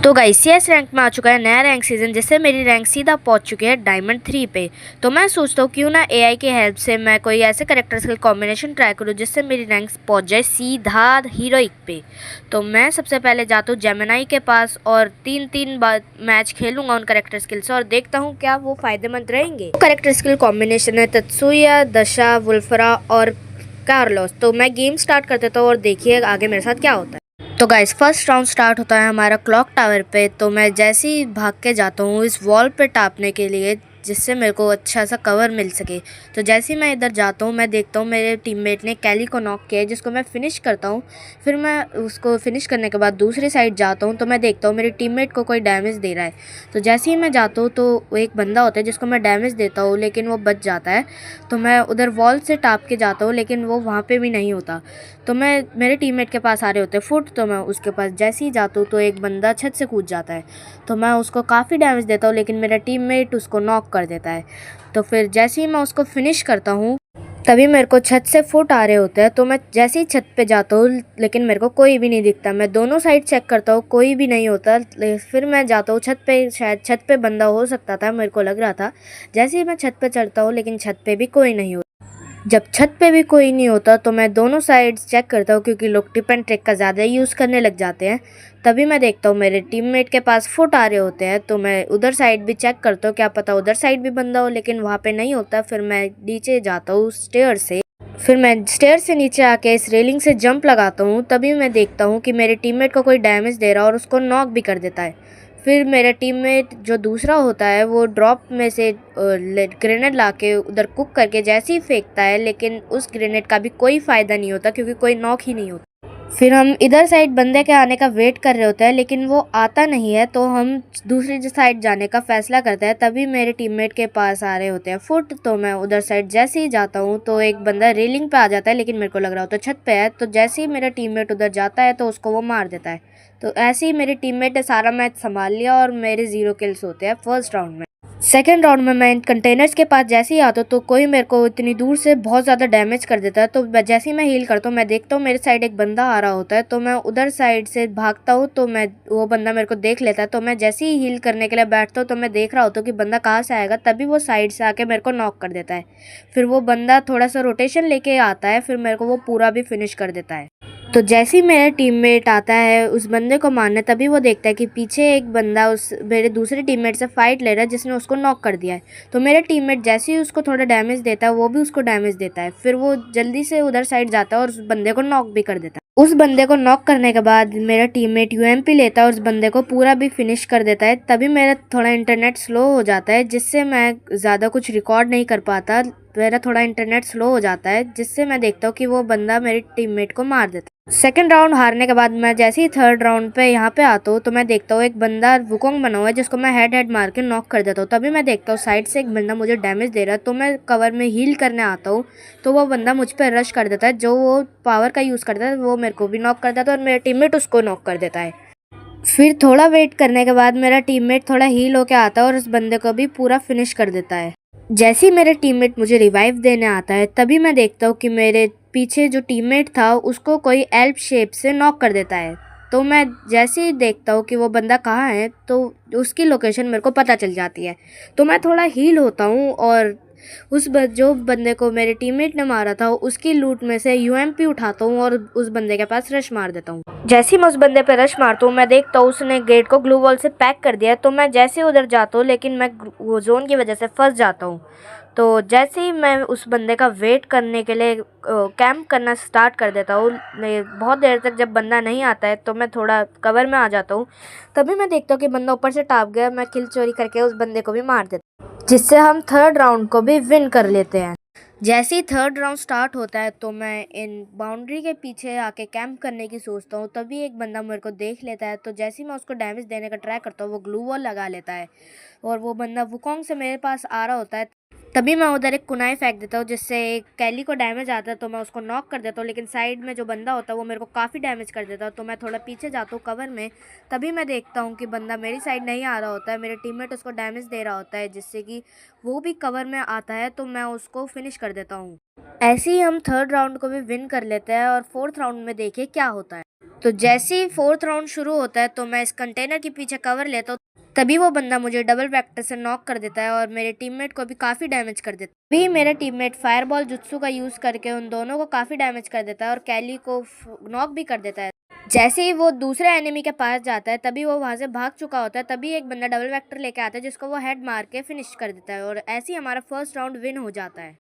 तो guys CS rank में आ चुका है नया रैंक सीज़न, जिससे मेरी रैंक सीधा पहुंच चुकी है डायमंड 3 पे। तो मैं सोचता हूँ क्यों ना AI की हेल्प से मैं कोई ऐसे करेक्टर्स का कॉम्बिनेशन ट्राई करूँ जिससे मेरी रैंक पहुंच जाए सीधा हीरोइक पे। तो मैं सबसे पहले जाता हूँ जेमिनाई के पास और तीन बार मैच खेलूँगा उन करेक्टर स्किल से और देखता हूँ क्या वो फ़ायदेमंद रहेंगे। करेक्टर स्किल कॉम्बिनेशन है तत्सुया, दशा, वुल्फरा और कार्लोस। तो मैं गेम स्टार्ट कर देता हूँ और देखिए आगे मेरे साथ क्या होता है। तो गाइस फर्स्ट राउंड स्टार्ट होता है हमारा क्लॉक टावर पे। तो मैं जैसे ही भाग के जाता हूँ इस वॉल पे टापने के लिए, जिससे मेरे को अच्छा सा कवर मिल सके। तो जैसे ही मैं इधर जाता हूँ मैं देखता हूँ मेरे टीममेट ने कैली को नॉक किया है, जिसको मैं फिनिश करता हूँ। फिर मैं उसको फिनिश करने के बाद दूसरी साइड जाता हूँ तो मैं देखता हूँ मेरे टीममेट को कोई डैमेज दे रहा है। तो जैसे ही मैं जाता हूँ तो वो एक बंदा होता है जिसको मैं डैमेज देता हूँ, लेकिन वो बच जाता है। तो मैं उधर वॉल से टाप के जाता हूँ, लेकिन वो वहाँ पे भी नहीं होता। तो मैं मेरे टीममेट के पास आ रहे होते हैं फुट, तो मैं उसके पास जैसे ही जाता हूँ तो एक बंदा छत से कूद जाता है। तो मैं उसको काफ़ी डैमेज देता हूँ, लेकिन मेरा टीममेट उसको नॉक कर देता है। तो फिर जैसे ही मैं उसको फिनिश करता हूँ तभी मेरे को छत से फुट आ रहे होते हैं। तो मैं जैसे ही छत पे जाता हूँ लेकिन मेरे को कोई भी नहीं दिखता। मैं दोनों साइड चेक करता हूँ, कोई भी नहीं होता। फिर मैं जाता हूँ छत पे, शायद छत पे बंदा हो सकता था, मेरे को लग रहा था। जैसे ही मैं छत पे चढ़ता हूँ लेकिन छत पे भी कोई नहीं होता। जब छत पे भी कोई नहीं होता तो मैं दोनों साइड्स चेक करता हूँ, क्योंकि लोग टिप एंड ट्रिक का ज़्यादा यूज़ करने लग जाते हैं। तभी मैं देखता हूँ मेरे टीममेट के पास फुट आ रहे होते हैं। तो मैं उधर साइड भी चेक करता हूँ, क्या पता उधर साइड भी बंदा हो, लेकिन वहाँ पे नहीं होता। फिर मैं नीचे जाता हूँ स्टेयर से। फिर मैं स्टेयर से नीचे आके इस रेलिंग से जंप लगाता हूँ। तभी मैं देखता हूँ कि मेरे टीममेट को कोई डैमेज दे रहा है और उसको नॉक भी कर देता है। फिर मेरा टीममेट जो दूसरा होता है वो ड्रॉप में से ग्रेनेड लाके उधर कुक करके जैसे ही फेंकता है, लेकिन उस ग्रेनेड का भी कोई फ़ायदा नहीं होता क्योंकि कोई नॉक ही नहीं होता। फिर हम इधर साइड बंदे के आने का वेट कर रहे होते हैं, लेकिन वो आता नहीं है। तो हम दूसरी साइड जाने का फैसला करते हैं। तभी मेरे टीममेट के पास आ रहे होते हैं फुट। तो मैं उधर साइड जैसे ही जाता हूँ तो एक बंदा रेलिंग पे आ जाता है, लेकिन मेरे को लग रहा होता है छत पे है। तो जैसे ही मेरा टीममेट उधर जाता है तो उसको वो मार देता है। तो ऐसे ही मेरे टीममेट ने सारा मैच संभाल लिया और मेरे 0 किल्स होते हैं फर्स्ट राउंड में। सेकेंड राउंड में मैं इन कंटेनर्स के पास जैसे ही आता हूँ तो कोई मेरे को इतनी दूर से बहुत ज़्यादा डैमेज कर देता है। तो जैसे ही मैं हील करता हूँ मैं देखता हूँ मेरे साइड एक बंदा आ रहा होता है। तो मैं उधर साइड से भागता हूँ तो वो बंदा मेरे को देख लेता है। तो मैं जैसे ही हील करने के लिए बैठता हूँ तो मैं देख रहा होता हूँ कि बंदा कहाँ से आएगा। तभी वो साइड से आके मेरे को नॉक कर देता है। फिर वो बंदा थोड़ा सा रोटेशन लेके आता है, फिर मेरे को वो पूरा भी फिनिश कर देता है। तो जैसे ही मेरा टीममेट आता है उस बंदे को मारने, तभी वो देखता है कि पीछे एक बंदा उस मेरे दूसरे टीममेट से फाइट ले रहा है, जिसने उसको नॉक कर दिया है। तो मेरा टीममेट जैसे ही उसको थोड़ा डैमेज देता है वो भी उसको डैमेज देता है। फिर वो जल्दी से उधर साइड जाता है और उस बंदे को नॉक भी कर देता है। उस बंदे को नॉक करने के बाद मेरा टीममेट UMP लेता है और उस बंदे को पूरा भी फिनिश कर देता है। तभी मेरा थोड़ा इंटरनेट स्लो हो जाता है, जिससे मैं ज़्यादा कुछ रिकॉर्ड नहीं कर पाता। मेरा थोड़ा इंटरनेट स्लो हो जाता है, जिससे मैं देखता हूँ कि वो बंदा मेरे टीममेट को मार देता है। सेकेंड राउंड हारने के बाद मैं जैसे ही थर्ड राउंड पे यहाँ पे आता हूँ तो मैं देखता हूँ एक बंदा वुकोंग बना हुआ है, जिसको मैं हेड मार के नॉक कर देता हूँ। तभी मैं देखता हूँ साइड से एक बंदा मुझे डैमेज दे रहा है। तो मैं कवर में हील करने आता हूँ तो वो बंदा मुझ पर रश कर देता है। जो वो पावर का यूज़ करता है वो मेरे को भी नॉक कर देता है और मेरा टीममेट उसको नॉक कर देता है। फिर थोड़ा वेट करने के बाद मेरा टीममेट थोड़ा हील होके आता है और उस बंदे को भी पूरा फिनिश कर देता है। जैसे ही मेरे टीममेट मुझे रिवाइव देने आता है तभी मैं देखता हूँ कि मेरे पीछे जो टीममेट था उसको कोई एल्प शेप से नॉक कर देता है। तो मैं जैसे ही देखता हूँ कि वो बंदा कहाँ है तो उसकी लोकेशन मेरे को पता चल जाती है। तो मैं थोड़ा हील होता हूँ और जो बंदे को मेरे टीममेट ने मारा था उसकी लूट में से UMP उठाता हूँ और उस बंदे के पास रश मार देता हूँ। जैसे ही मैं उस बंदे पे रश मारता हूँ मैं देखता हूँ उसने गेट को ग्लू वॉल से पैक कर दिया है। तो मैं जैसे उधर जाता हूँ लेकिन मैं वो जोन की वजह से फंस जाता हूँ। तो जैसे ही मैं उस बंदे का वेट करने के लिए कैंप करना स्टार्ट कर देता हूँ, बहुत देर तक जब बंदा नहीं आता है तो मैं थोड़ा कवर में आ जाता हूँ। तभी मैं देखता हूँ कि बंदा ऊपर से टाप गया। मैं किल चोरी करके उस बंदे को भी मार देता हूँ, जिससे हम थर्ड राउंड को भी विन कर लेते हैं। जैसे ही थर्ड राउंड स्टार्ट होता है तो मैं इन बाउंड्री के पीछे आके कैंप करने की सोचता हूँ। तभी एक बंदा मेरे को देख लेता है। तो जैसे ही मैं उसको डैमेज देने का ट्राई करता हूँ वो ग्लू वॉल लगा लेता है और वो बंदा वुकोंग से मेरे पास आ रहा होता है। तभी मैं उधर एक कुनाई फेंक देता हूँ, जिससे एक कैली को डैमेज आता है। तो मैं उसको नॉक कर देता हूँ, लेकिन साइड में जो बंदा होता है वो मेरे को काफ़ी डैमेज कर देता है। तो मैं थोड़ा पीछे जाता हूँ कवर में। तभी मैं देखता हूँ कि बंदा मेरी साइड नहीं आ रहा होता है, मेरे टीममेट उसको डैमेज दे रहा होता है, जिससे कि वो भी कवर में आता है। तो मैं उसको फिनिश कर देता हूँ। ऐसे ही हम थर्ड राउंड को भी विन कर लेते हैं और फोर्थ राउंड में देखिए क्या होता है। तो जैसे ही फोर्थ राउंड शुरू होता है तो मैं इस कंटेनर के पीछे कवर लेता हूँ, तभी वो बंदा मुझे डबल वेक्टर से नॉक कर देता है और मेरे टीममेट को भी काफ़ी डैमेज कर देता है। भी मेरा टीममेट फायरबॉल जुत्सु का यूज़ करके उन दोनों को काफ़ी डैमेज कर देता है और कैली को नॉक भी कर देता है। जैसे ही वो दूसरे एनिमी के पास जाता है तभी वो वहाँ से भाग चुका होता है, तभी एक बंदा डबल वेक्टर लेके आता है जिसको वो हेड मार के फिनिश कर देता है और ऐसे ही हमारा फर्स्ट राउंड विन हो जाता है।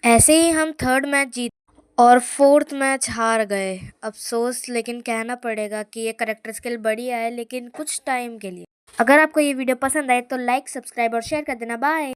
ऐसे ही हम थर्ड मैच जीत और फोर्थ मैच हार गए। अफसोस, लेकिन कहना पड़ेगा कि ये करेक्टर स्किल बढ़िया है, लेकिन कुछ टाइम के लिए। अगर आपको ये वीडियो पसंद आए तो लाइक, सब्सक्राइब और शेयर कर देना। बाय।